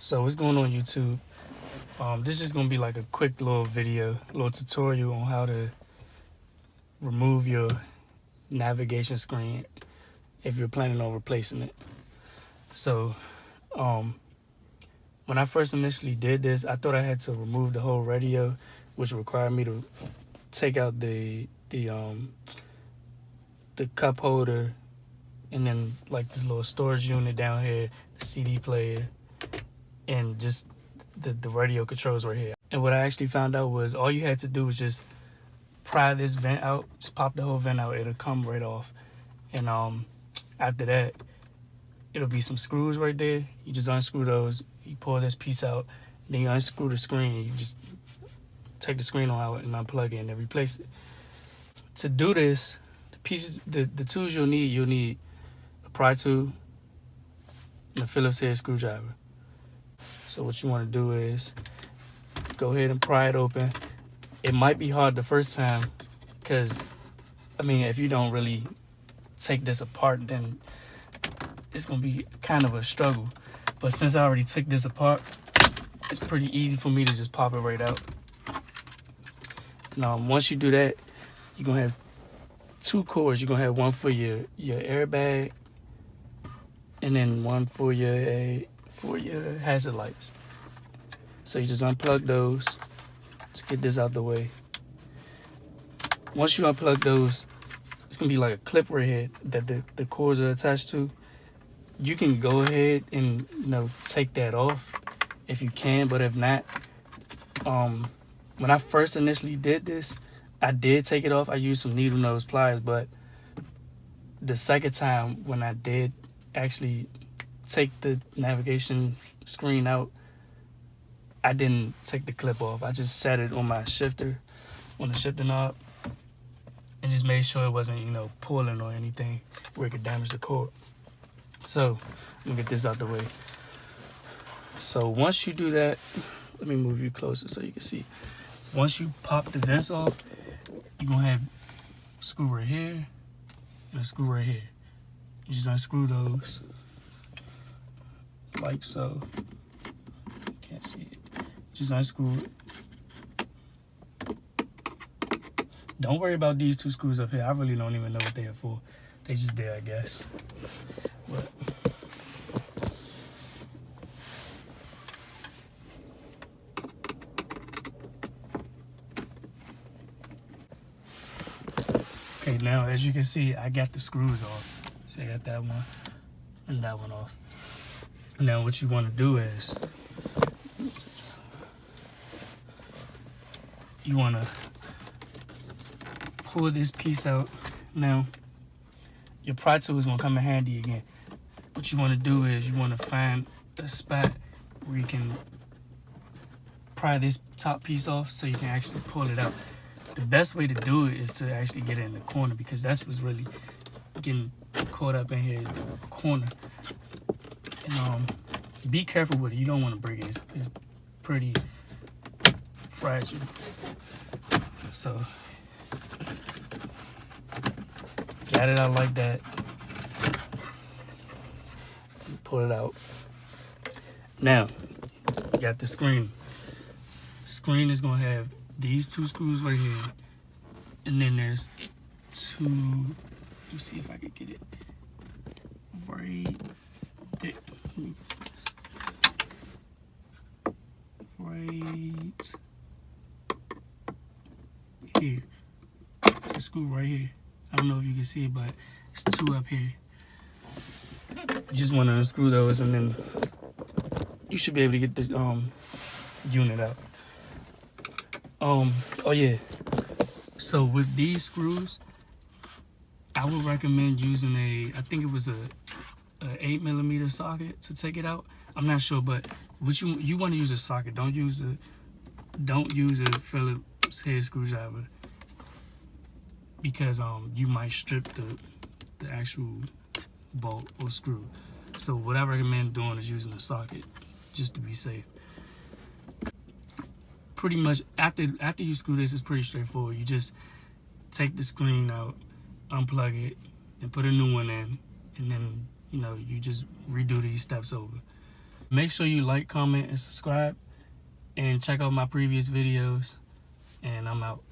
So what's going on YouTube? This is gonna be like a quick little video, little tutorial on how to remove your navigation screen if you're planning on replacing it. So when I first initially did this, I thought I had to remove the whole radio, which required me to take out the cup holder and then like this little storage unit down here, the CD player, and just the radio controls right here. And what I actually found out was all you had to do was just pry this vent out, just pop the whole vent out, it'll come right off. And after that, it'll be some screws right there. You just unscrew those, you pull this piece out, then you unscrew the screen, you just take the screen out and unplug it and then replace it. To do this, the tools you'll need a pry tool and a Phillips head screwdriver. So what you want to do is go ahead and pry it open. It might be hard the first time because, I mean, if you don't really take this apart, then it's going to be kind of a struggle. But since I already took this apart, it's pretty easy for me to just pop it right out. Now, once you do that, you're going to have two cords. You're going to have one for your airbag and then one for your hazard lights. So you just unplug those. Let's get this out the way. Once you unplug those, it's gonna be like a clip right here that the cords are attached to. You can go ahead and take that off if you can, but if not, when I first initially did this, I did take it off. I used some needle nose pliers, but the second time when I did actually take the navigation screen out, I didn't take the clip off. I just set it on my shifter, on the shifter knob, and just made sure it wasn't, pulling or anything where it could damage the cord. So, let me get this out the way. So once you do that, let me move you closer so you can see. Once you pop the vents off, you're gonna have a screw right here and a screw right here. You just unscrew those like so. You can't see it. Just unscrew it. Don't worry about these two screws up here. I really don't even know what they are for. They just there, I guess. But okay, now as you can see, I got the screws off. So I got that one and that one off. Now what you want to do is you want to pull this piece out. Now your pry tool is going to come in handy again. What you want to do is you want to find a spot where you can pry this top piece off so you can actually pull it out. The best way to do it is to actually get it in the corner, because that's what's really getting caught up in here is the corner. And be careful with it. You don't want to break it. It's pretty fragile. So got it out like that. Pull it out. Now you got the screen. Screen is gonna have these two screws right here, and then there's two. Let me see if I can get it right there. Right here. The screw right here. I don't know if you can see it, but it's two up here. You just want to unscrew those, and then you should be able to get the unit out. Oh yeah. So with these screws, I would recommend using I think it was a 8mm socket to take it out. I'm not sure, but what you want to use a socket. Don't use a Phillips head screwdriver, because you might strip the actual bolt or screw. So what I recommend doing is using a socket, just to be safe. Pretty much after you screw this, it's pretty straightforward. You just take the screen out, unplug it, and put a new one in, and then you just redo these steps over. Make sure you like, comment, and subscribe, and check out my previous videos, and I'm out.